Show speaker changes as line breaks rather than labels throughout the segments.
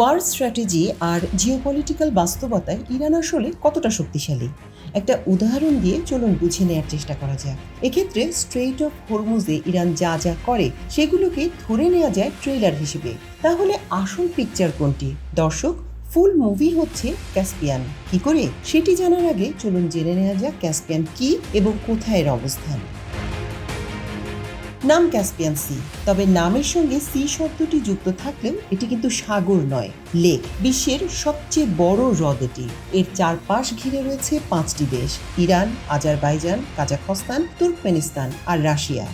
War strategy আর geopolitical বাস্তবতায় Iran আসলে কতটা শক্তিশালী একটা উদাহরণ দিয়ে চলুন বুঝে নেওয়ার চেষ্টা করা যাক। এক্ষেত্রে স্ট্রেইট অফ হরমুজে ইরান যা যা করে সেগুলোকে ধরে নেওয়া যায় ট্রেলার হিসেবে। তাহলে আসল পিকচার কোনটি? দর্শক, ফুল মুভি হচ্ছে ক্যাসপিয়ান। কি করে সেটি জানার আগে চলুন জেনে নেওয়া যাক ক্যাসপিয়ান কি এবং কোথায় এর অবস্থান। নাম ক্যাসপিয়ান সি, তবে নামের সঙ্গে সি শব্দটি যুক্ত থাকলেও এটি কিন্তু সাগর নয়, লেক। বিশ্বের সবচেয়ে বড় হ্রদ এটি। এর চারপাশ ঘিরে রয়েছে 5টি দেশ: ইরান, আজারবাইজান, কাজাখস্তান, তুর্কমেনিস্তান আর রাশিয়া।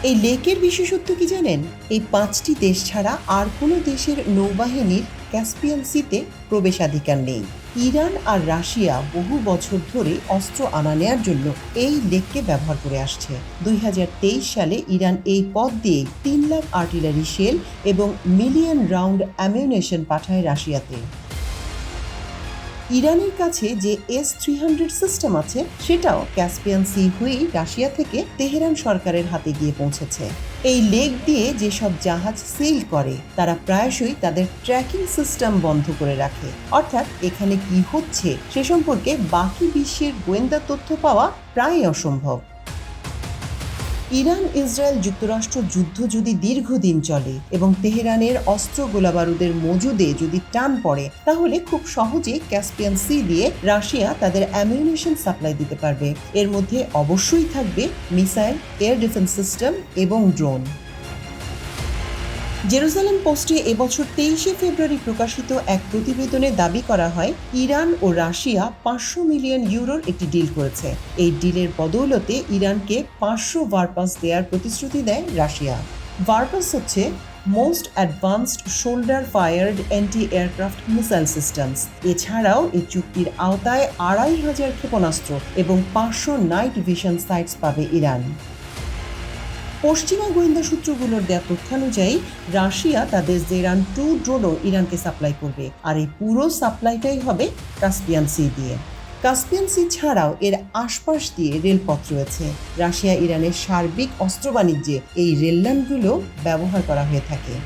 এই লেকের বিশেষত্ব কি জানেন? এই 5টি দেশ ছাড়া আর কোনো দেশের নৌবাহিনীর ক্যাসপিয়ান সিতে প্রবেশাধিকার নেই। ইরান আর রাশিয়া বহু বছর ধরে অস্ত্র আনা নেয়ার জন্য এই লেককে ব্যবহার করে আসছে। 2023 সালে ইরান এই পথ দিয়ে 3 লাখ আর্টিলারি শেল এবং মিলিয়ন রাউন্ড অ্যামিউনেশন পাঠায় রাশিয়াতে। ইরানের কাছে যে S-300 সিস্টেম আছে সেটাও ক্যাসপিয়ান সি হয়েই রাশিয়া থেকে তেহরান সরকারের হাতে গিয়ে পৌঁছেছে। এই লেক দিয়ে যেসব জাহাজ সেল করে তারা প্রায়শই তাদের ট্র্যাকিং সিস্টেম বন্ধ করে রাখে, অর্থাৎ এখানে কি হচ্ছে সে সম্পর্কে বাকি বিশ্বের গোয়েন্দা তথ্য পাওয়া প্রায় অসম্ভব। ইরান ইসরায়েল যুক্তরাষ্ট্র যুদ্ধ যদি দীর্ঘদিন চলে এবং তেহরানের অস্ত্র গোলাবারুদের মজুদে যদি টান পড়ে, তাহলে খুব সহজে ক্যাসপিয়ান সি দিয়ে রাশিয়া তাদের অ্যামিউনিশন সাপ্লাই দিতে পারবে। এর মধ্যে অবশ্যই থাকবে মিসাইল, এয়ার ডিফেন্স সিস্টেম এবং ড্রোন। জেরুজালেম পোস্টে এবছর 23 ফেব্রুয়ারি প্রকাশিত এক প্রতিবেদনে দাবি করা হয় ইরান ও রাশিয়া 500 মিলিয়ন ইউরোর একটি ডিল করেছে। এই ডিলের বদৌলতে ইরানকে 500 ভারপাস দেওয়ার প্রতিশ্রুতি দেয় রাশিয়া। ভারপাস হচ্ছে most advanced shoulder fired anti aircraft missile systems. এছাড়াও এই চুক্তির আওতায় 2500 ক্ষেপণাস্ত্র এবং 500 নাইট ভিশন সাইটস পাবে ইরান। পশ্চিমা গোয়েন্দা সূত্রগুলোর দেওয়া তথ্যানুযায়ী রাশিয়া তাদের জেরান-2 ড্রোনও ইরানকে সাপ্লাই করবে, আর এই পুরো সাপ্লাইটাই হবে কাস্পিয়ান সি দিয়ে। কাস্পিয়ান সি ছাড়াও এর আশপাশ দিয়ে রেলপথ রয়েছে। রাশিয়া ইরানের সার্বিক অস্ত্র বাণিজ্যে এই রেললাইনগুলো ব্যবহার করা হয়ে থাকে।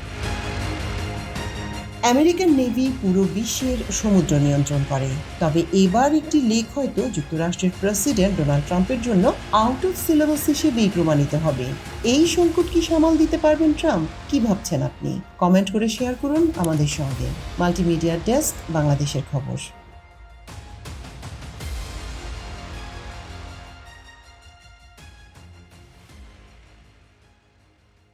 আমেরিকান নেভি পুরো বিশ্বের সমুদ্র নিয়ন্ত্রণ করে, তবে এবার একটি লেক হয়তো যুক্তরাষ্ট্রের প্রেসিডেন্ট ডোনাল্ড ট্রাম্পের জন্য আউট অফ সিলেবাস হিসেবেই প্রমাণিত হবে। এই সংকট কি সামাল দিতে পারবেন ট্রাম্প? কি ভাবছেন আপনি? কমেন্ট করে শেয়ার করুন আমাদের সঙ্গে। মাল্টিমিডিয়া ডেস্ক, বাংলাদেশের খবর।